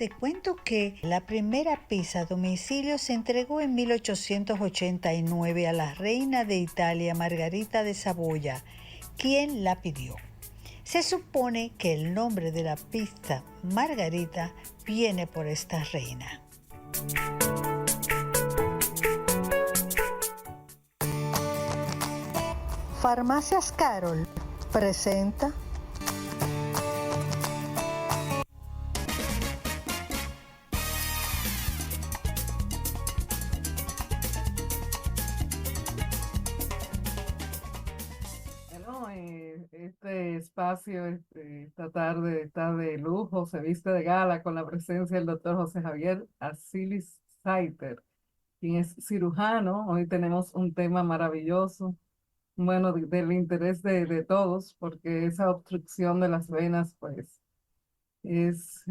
Te cuento que la primera pizza a domicilio se entregó en 1889 a la reina de Italia, Margarita de Saboya, quien la pidió. Se supone que el nombre de la pizza Margarita viene por esta reina. Farmacias Carol presenta este espacio esta tarde está de lujo, se viste de gala con la presencia del doctor José Javier Arcilis Saiter, quien es cirujano. Hoy tenemos un tema maravilloso, bueno, del interés de todos, porque esa obstrucción de las venas, pues, es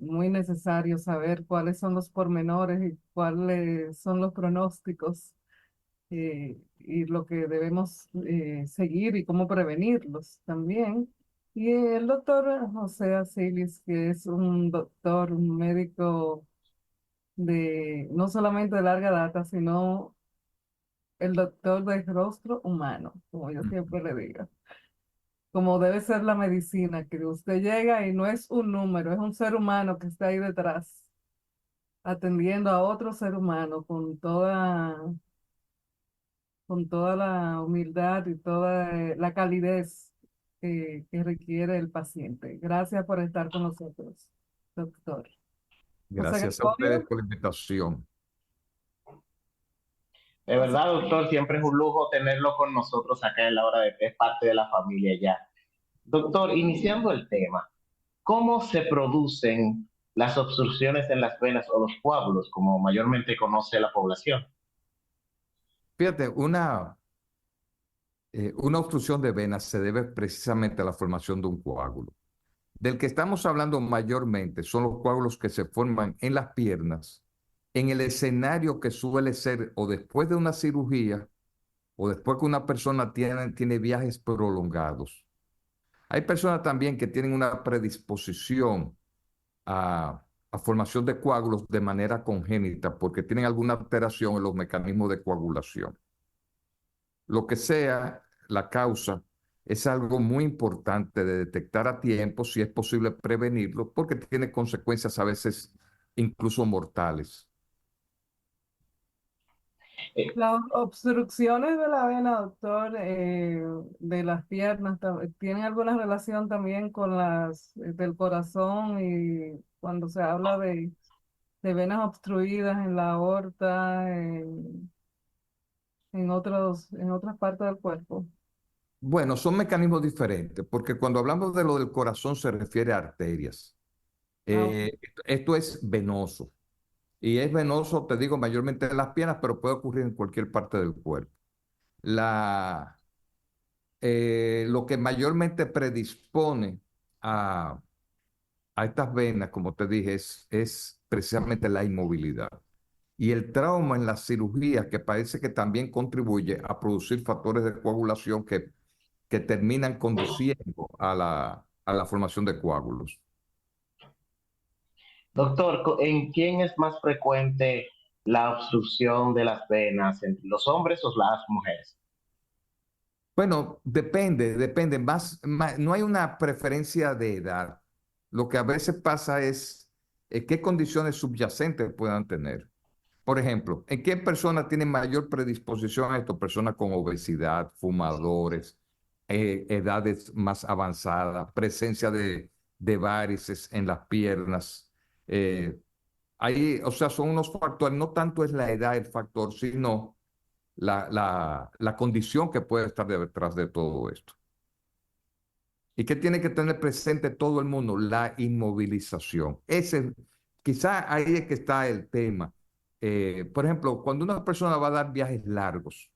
muy necesario saber cuáles son los pormenores y cuáles son los pronósticos y lo que debemos seguir y cómo prevenirlos también. Y el doctor José Asilis, que es un doctor, un médico de no solamente de larga data, sino el doctor del rostro humano, como yo siempre le digo. Como debe ser la medicina, que usted llega y no es un número, es un ser humano que está ahí detrás, atendiendo a otro ser humano con toda la humildad y toda la calidez que requiere el paciente. Gracias por estar con nosotros, doctor. José Gracias a ustedes Gregorio. por la invitación. De verdad, doctor, siempre es un lujo tenerlo con nosotros acá en la hora de es parte de la familia ya. Doctor, iniciando el tema, ¿cómo se producen las obstrucciones en las venas o los coágulos, como mayormente conoce la población? Fíjate, una obstrucción de venas se debe precisamente a la formación de un coágulo. Del que estamos hablando mayormente son los coágulos que se forman en las piernas, en el escenario que suele ser o después de una cirugía o después que una persona tiene viajes prolongados. Hay personas también que tienen una predisposición a formación de coágulos de manera congénita porque tienen alguna alteración en los mecanismos de coagulación. Lo que sea la causa, es algo muy importante de detectar a tiempo, si es posible prevenirlo, porque tiene consecuencias a veces incluso mortales. Las obstrucciones de la vena, doctor, de las piernas, ¿tienen alguna relación también con las del corazón? Y cuando se habla de venas obstruidas en la aorta, en otras partes del cuerpo. Bueno, son mecanismos diferentes, porque cuando hablamos de lo del corazón se refiere a arterias. Ah, ok. Esto es venoso. Y es venoso, te digo, mayormente en las piernas, pero puede ocurrir en cualquier parte del cuerpo. La, lo que mayormente predispone a, a estas venas, como te dije, es precisamente la inmovilidad. Y el trauma en las cirugías, que parece que también contribuye a producir factores de coagulación que terminan conduciendo a la formación de coágulos. Doctor, ¿en quién es más frecuente la obstrucción de las venas, entre los hombres o las mujeres? Bueno, depende. No hay una preferencia de edad. Lo que a veces pasa es qué condiciones subyacentes puedan tener. Por ejemplo, ¿en qué personas tienen mayor predisposición a esto? Personas con obesidad, fumadores, edades más avanzadas, presencia de varices en las piernas. Eh, o sea, son unos factores, no tanto es la edad el factor, sino la condición que puede estar detrás de todo esto. ¿Y qué tiene que tener presente todo el mundo? La inmovilización. Quizá ahí es que está el tema. Por ejemplo, cuando una persona va a dar viajes largos,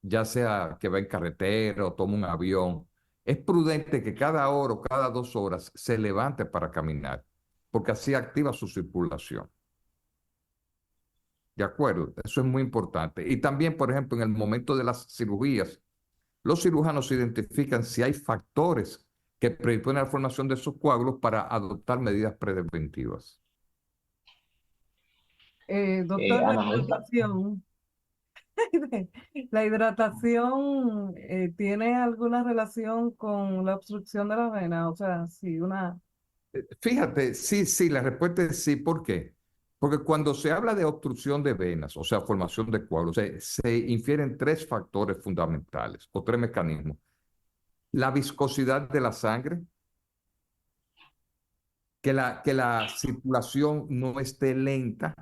ya sea que va en carretera o toma un avión, es prudente que cada hora o cada 2 horas se levante para caminar, porque así activa su circulación. ¿De acuerdo? Eso es muy importante. Y también, por ejemplo, en el momento de las cirugías, los cirujanos identifican si hay factores que predisponen a la formación de esos coágulos para adoptar medidas preventivas. Doctor, Ana Mesa. la hidratación ¿tiene alguna relación con la obstrucción de la vena? O sea, si una... Fíjate, sí, sí, la respuesta es sí. ¿Por qué? Porque cuando se habla de obstrucción de venas, o sea, formación de coágulos, se infieren tres factores fundamentales o tres mecanismos. La viscosidad de la sangre, que la circulación no esté lenta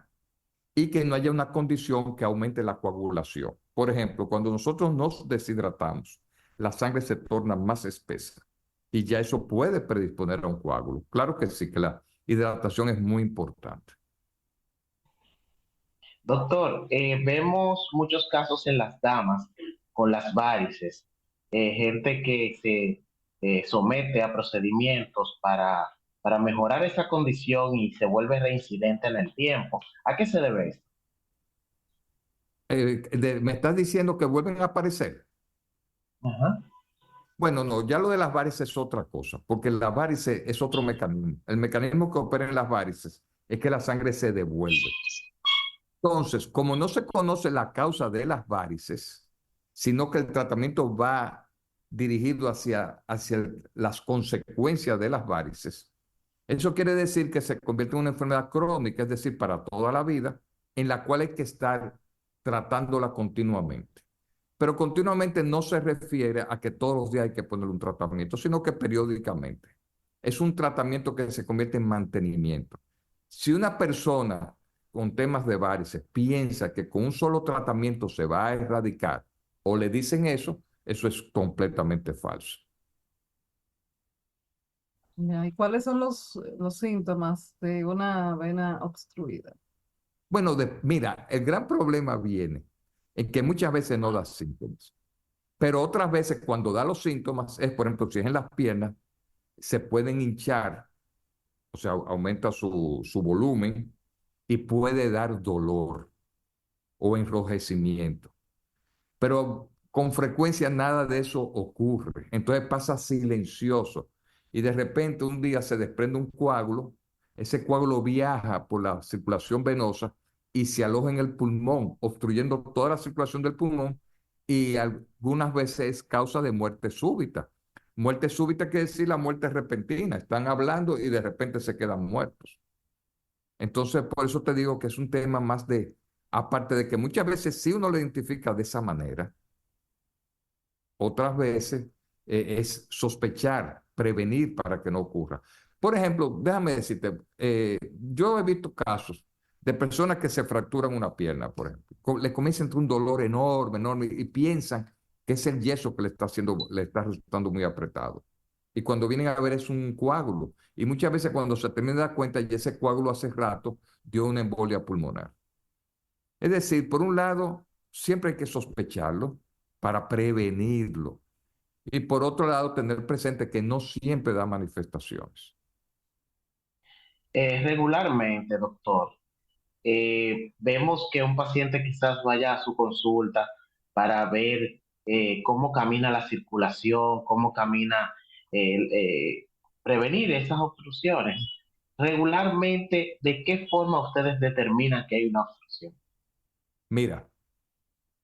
y que no haya una condición que aumente la coagulación. Por ejemplo, cuando nosotros nos deshidratamos, la sangre se torna más espesa y ya eso puede predisponer a un coágulo. Claro que sí, que la hidratación es muy importante. Doctor, vemos muchos casos en las damas con las varices, gente que se somete a procedimientos para mejorar esa condición y se vuelve reincidente en el tiempo. ¿A qué se debe esto? Me estás diciendo que vuelven a aparecer. Ajá. Bueno, no, ya lo de las varices es otra cosa, porque las varices es otro mecanismo. El mecanismo que opera en las varices es que la sangre se devuelve. Entonces, como no se conoce la causa de las varices, sino que el tratamiento va dirigido hacia las consecuencias de las varices, eso quiere decir que se convierte en una enfermedad crónica, es decir, para toda la vida, en la cual hay que estar tratándola continuamente. Pero continuamente no se refiere a que todos los días hay que poner un tratamiento, sino que periódicamente. Es un tratamiento que se convierte en mantenimiento. Si una persona con temas de varices piensa que con un solo tratamiento se va a erradicar o le dicen eso es completamente falso. Ya, ¿y cuáles son los síntomas de una vena obstruida? Bueno, mira, el gran problema viene en que muchas veces no da síntomas, pero otras veces cuando da los síntomas es, por ejemplo, si es en las piernas, se pueden hinchar, o sea, aumenta su volumen y puede dar dolor o enrojecimiento. Pero con frecuencia nada de eso ocurre. Entonces pasa silencioso y de repente un día se desprende un coágulo, ese coágulo viaja por la circulación venosa y se aloja en el pulmón, obstruyendo toda la circulación del pulmón y algunas veces es causa de muerte súbita. Muerte súbita quiere decir la muerte repentina. Están hablando y de repente se quedan muertos. Entonces, por eso te digo que es un tema más aparte de que muchas veces sí uno lo identifica de esa manera, otras veces es sospechar, prevenir para que no ocurra. Por ejemplo, déjame decirte, yo he visto casos de personas que se fracturan una pierna, por ejemplo. Le comienza a entrar un dolor enorme, enorme, y piensan que es el yeso que le está resultando muy apretado. Y cuando vienen a ver es un coágulo. Y muchas veces cuando se termina de dar cuenta, ya ese coágulo hace rato dio una embolia pulmonar. Es decir, por un lado, siempre hay que sospecharlo para prevenirlo. Y por otro lado, tener presente que no siempre da manifestaciones. Regularmente, doctor, vemos que un paciente quizás vaya a su consulta para ver cómo camina la circulación, cómo camina, prevenir esas obstrucciones. Regularmente, ¿de qué forma ustedes determinan que hay una obstrucción? Mira,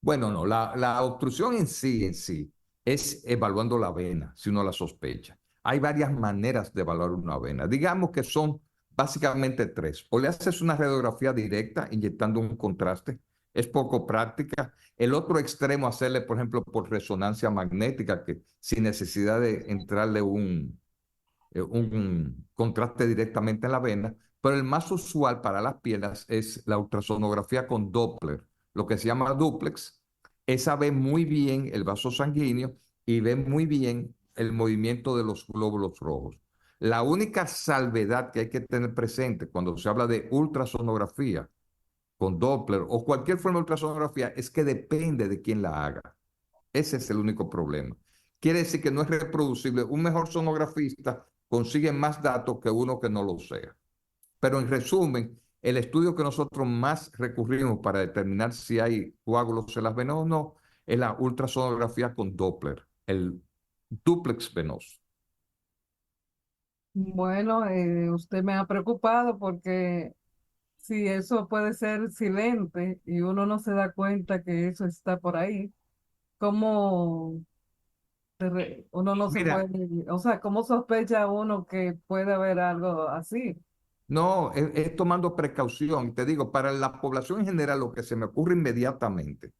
bueno, no, la obstrucción en sí, es evaluando la vena, si uno la sospecha. Hay varias maneras de evaluar una vena. Digamos que son básicamente tres. O le haces una radiografía directa inyectando un contraste, es poco práctica. El otro extremo, hacerle, por ejemplo, por resonancia magnética, que sin necesidad de entrarle un contraste directamente en la vena, pero el más usual para las piernas es la ultrasonografía con Doppler, lo que se llama duplex. Esa ve muy bien el vaso sanguíneo y ve muy bien el movimiento de los glóbulos rojos. La única salvedad que hay que tener presente cuando se habla de ultrasonografía con Doppler o cualquier forma de ultrasonografía es que depende de quién la haga. Ese es el único problema. Quiere decir que no es reproducible. Un mejor sonografista consigue más datos que uno que no lo sea. Pero en resumen, el estudio que nosotros más recurrimos para determinar si hay coágulos en las venas o no es la ultrasonografía con Doppler, el duplex venoso. Bueno, usted me ha preocupado porque si eso puede ser silente y uno no se da cuenta que eso está por ahí, ¿cómo uno no se Mira, puede, o sea, cómo sospecha uno que puede haber algo así? no, es tomando precaución. Te digo, para la población en general, lo que se me ocurre inmediatamente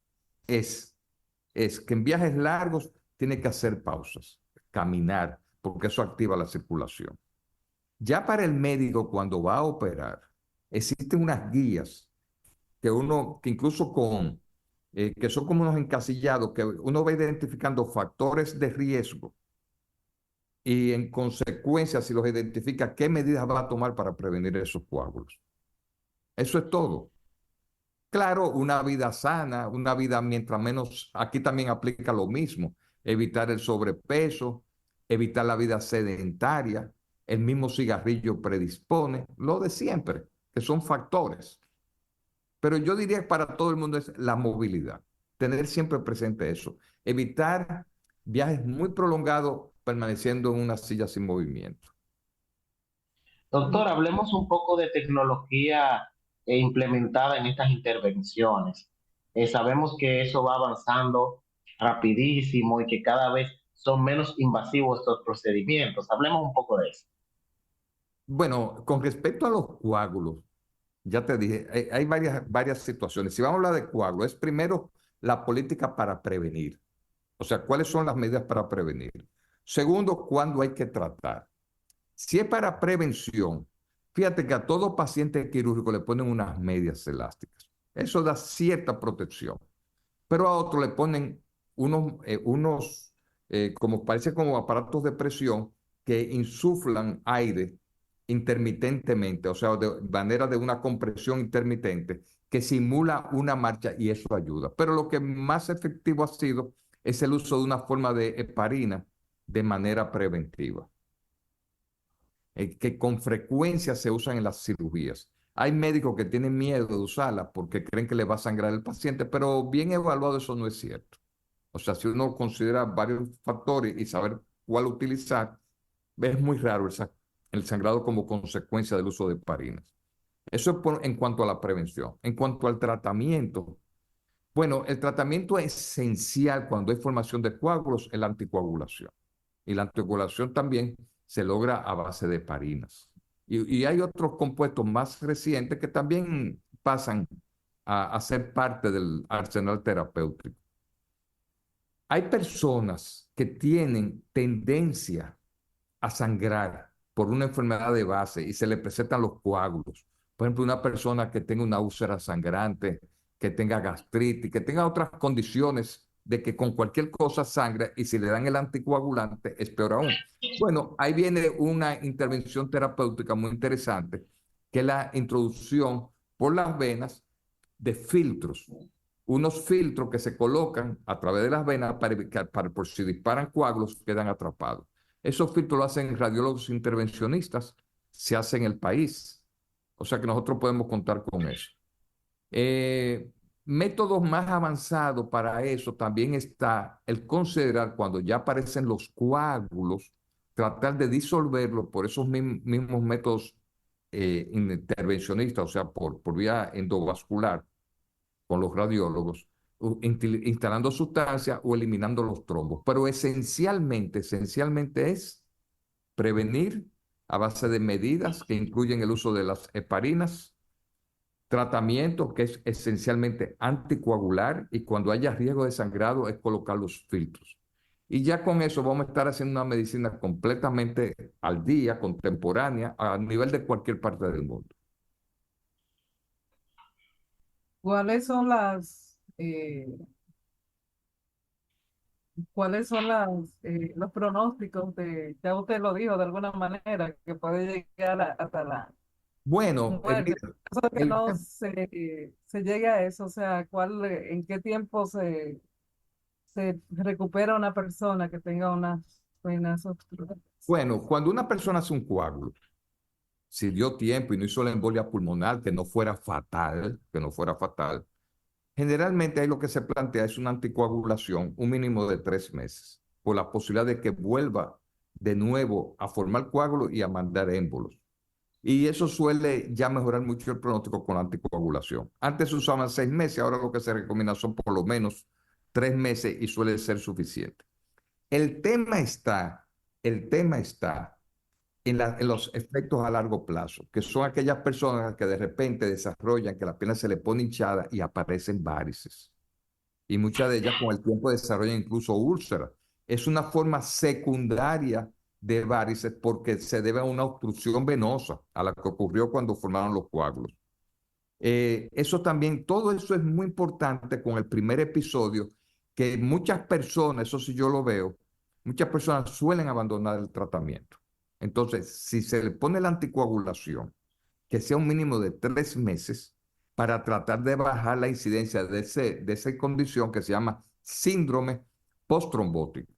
es, es que en viajes largos tiene que hacer pausas, caminar, porque eso activa la circulación. Ya para el médico, cuando va a operar, existen unas guías que incluso que son como unos encasillados, que uno va identificando factores de riesgo y en consecuencia, si los identifica, qué medidas va a tomar para prevenir esos coágulos. Eso es todo. Claro, una vida sana, una vida mientras menos, aquí también aplica lo mismo, evitar el sobrepeso, evitar la vida sedentaria, el mismo cigarrillo predispone, lo de siempre, que son factores. Pero yo diría que para todo el mundo es la movilidad, tener siempre presente eso, evitar viajes muy prolongados permaneciendo en una silla sin movimiento. Doctor, hablemos un poco de tecnología implementada en estas intervenciones. Sabemos que eso va avanzando rapidísimo y que cada vez son menos invasivos estos procedimientos. Hablemos un poco de eso. Bueno, con respecto a los coágulos, ya te dije, hay varias situaciones. Si vamos a hablar de coágulos, es primero la política para prevenir. O sea, ¿cuáles son las medidas para prevenir? Segundo, ¿cuándo hay que tratar? Si es para prevención, fíjate que a todo paciente quirúrgico le ponen unas medias elásticas. Eso da cierta protección. Pero a otro le ponen como parece como aparatos de presión que insuflan aire intermitentemente, o sea, de manera de una compresión intermitente que simula una marcha y eso ayuda. Pero lo que más efectivo ha sido es el uso de una forma de heparina de manera preventiva, que con frecuencia se usan en las cirugías. Hay médicos que tienen miedo de usarla porque creen que le va a sangrar el paciente, pero bien evaluado eso no es cierto. O sea, si uno considera varios factores y saber cuál utilizar, es muy raro el sangrado como consecuencia del uso de heparinas. Eso es en cuanto a la prevención. En cuanto al tratamiento, bueno, el tratamiento esencial cuando hay formación de coágulos es la anticoagulación. Y la anticoagulación también se logra a base de heparinas. Y hay otros compuestos más recientes que también pasan a ser parte del arsenal terapéutico. Hay personas que tienen tendencia a sangrar por una enfermedad de base y se le presentan los coágulos. Por ejemplo, una persona que tenga una úlcera sangrante, que tenga gastritis, que tenga otras condiciones de que con cualquier cosa sangra y si le dan el anticoagulante es peor aún. Bueno, ahí viene una intervención terapéutica muy interesante, que es la introducción por las venas de filtros, unos filtros que se colocan a través de las venas para por si disparan coágulos, quedan atrapados. Esos filtros lo hacen radiólogos intervencionistas, se hace en el país. O sea que nosotros podemos contar con eso. Métodos más avanzados para eso también está el considerar cuando ya aparecen los coágulos, tratar de disolverlos por esos mismos métodos intervencionistas, o sea, por vía endovascular con los radiólogos, instalando sustancias o eliminando los trombos. Pero esencialmente es prevenir a base de medidas que incluyen el uso de las heparinas, tratamiento que es esencialmente anticoagular y cuando haya riesgo de sangrado es colocar los filtros. Y ya con eso vamos a estar haciendo una medicina completamente al día, contemporánea, a nivel de cualquier parte del mundo. ¿Cuáles son los pronósticos ya usted lo dijo de alguna manera, que puede llegar hasta la Bueno, muerte? mira, Caso de que el, no se llegue a eso, o sea, en qué tiempo se recupera una persona que tenga unas venas obstruidas? bueno, cuando una persona hace un coágulo, si dio tiempo y no hizo la embolia pulmonar, que no fuera fatal, generalmente ahí lo que se plantea es una anticoagulación, un mínimo de 3 meses, por la posibilidad de que vuelva de nuevo a formar coágulos y a mandar émbolos. Y eso suele ya mejorar mucho el pronóstico con la anticoagulación. Antes se usaban 6 meses, ahora lo que se recomienda son por lo menos 3 meses y suele ser suficiente. El tema está, el tema está en los efectos a largo plazo, que son aquellas personas que de repente desarrollan que la pierna se le pone hinchada y aparecen varices. Y muchas de ellas con el tiempo desarrollan incluso úlceras. Es una forma secundaria de varices porque se debe a una obstrucción venosa a la que ocurrió cuando formaron los coágulos. Eso también, todo eso es muy importante con el primer episodio, que muchas personas, eso sí yo lo veo, muchas personas suelen abandonar el tratamiento. Entonces, si se le pone la anticoagulación, que sea un mínimo de 3 meses, para tratar de bajar la incidencia de esa condición que se llama síndrome postrombótico.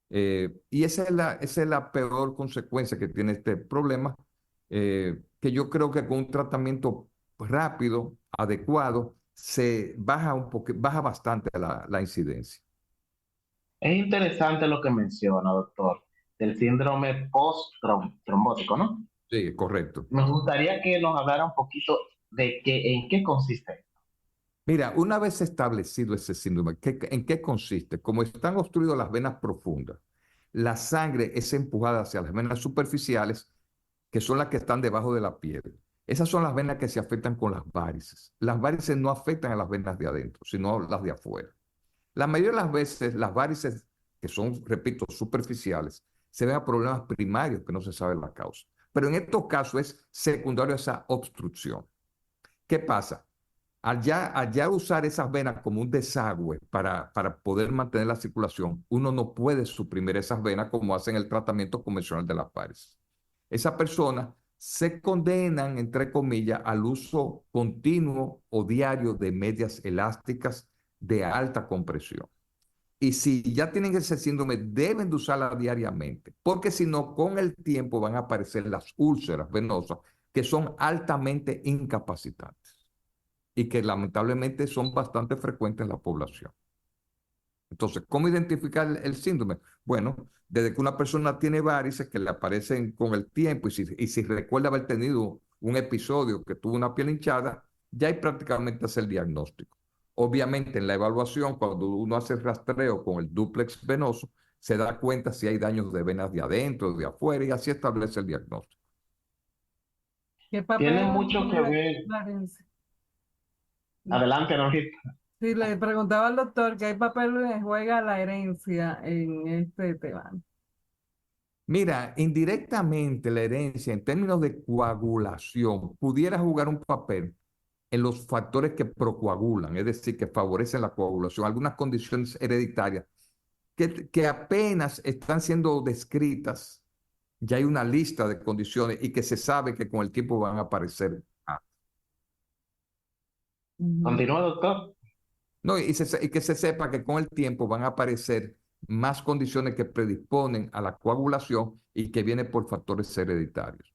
Y esa es la peor consecuencia que tiene este problema, que yo creo que con un tratamiento rápido, adecuado, se baja baja bastante la incidencia. Es interesante lo que menciona, doctor, del síndrome post-trombótico, ¿no? Sí, correcto. Me gustaría que nos hablara un poquito de en qué consiste. Mira, una vez establecido ese síndrome, ¿en qué consiste? Como están obstruidas las venas profundas, la sangre es empujada hacia las venas superficiales, que son las que están debajo de la piel. Esas son las venas que se afectan con las varices. Las varices no afectan a las venas de adentro, sino las de afuera. La mayoría de las veces, las varices, que son, repito, superficiales, se ven a problemas primarios que no se sabe la causa. Pero en estos casos es secundario a esa obstrucción. ¿Qué pasa? Al ya usar esas venas como un desagüe para poder mantener la circulación, uno no puede suprimir esas venas como hacen el tratamiento convencional de las varices. Esas personas se condenan, entre comillas, al uso continuo o diario de medias elásticas de alta compresión. Y si ya tienen ese síndrome, deben de usarla diariamente, porque si no, con el tiempo van a aparecer las úlceras venosas, que son altamente incapacitantes y que lamentablemente son bastante frecuentes en la población. Entonces, ¿cómo identificar el síndrome? Bueno, desde que una persona tiene varices que le aparecen con el tiempo y si recuerda haber tenido un episodio que tuvo una piel hinchada, ya hay prácticamente hacer el diagnóstico. Obviamente, en la evaluación, cuando uno hace el rastreo con el dúplex venoso, se da cuenta si hay daños de venas de adentro, de afuera, y así establece el diagnóstico. ¿Qué Tiene papel mucho que juega ver. la herencia? Adelante, Norita. Sí, le preguntaba al doctor qué papel juega la herencia en este tema. Mira, indirectamente la herencia en términos de coagulación pudiera jugar un papel en los factores que procoagulan, es decir, que favorecen la coagulación, algunas condiciones hereditarias que apenas están siendo descritas. Ya hay una lista de condiciones y que se sabe que con el tiempo van a aparecer. Ujú. Continúa, doctor. No, y que se sepa que con el tiempo van a aparecer más condiciones que predisponen a la coagulación y que vienen por factores hereditarios.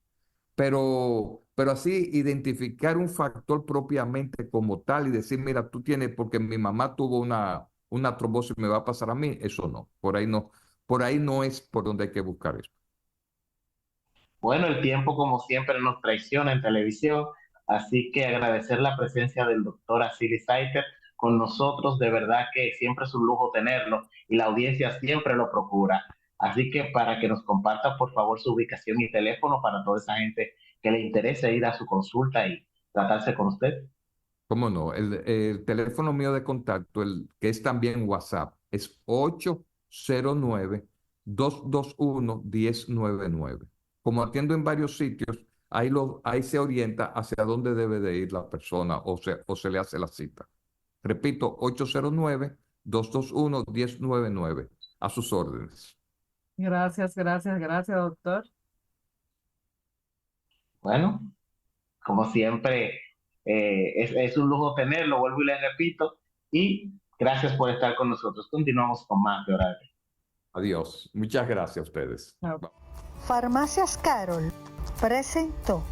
Pero así identificar un factor propiamente como tal y decir, mira, tú tienes, porque mi mamá tuvo una trombosis, me va a pasar a mí, eso no, por ahí no es por donde hay que buscar eso. Bueno, el tiempo, como siempre, nos traiciona en televisión, así que agradecer la presencia del doctor Asili Saiter con nosotros. De verdad que siempre es un lujo tenerlo y la audiencia siempre lo procura. Así que para que nos comparta, por favor, su ubicación y teléfono para toda esa gente que le interese ir a su consulta y tratarse con usted. ¿Cómo no? El teléfono mío de contacto, que es también WhatsApp, es 809-221-1099. Como atiendo en varios sitios, ahí se orienta hacia dónde debe de ir la persona o se le hace la cita. Repito, 809-221-1099. A sus órdenes. Gracias, gracias, gracias, doctor. Bueno, como siempre, es un lujo tenerlo, vuelvo y le repito, y gracias por estar con nosotros. Continuamos con más de Hora. Adiós. Muchas gracias a ustedes. Chao. Farmacias Carol presentó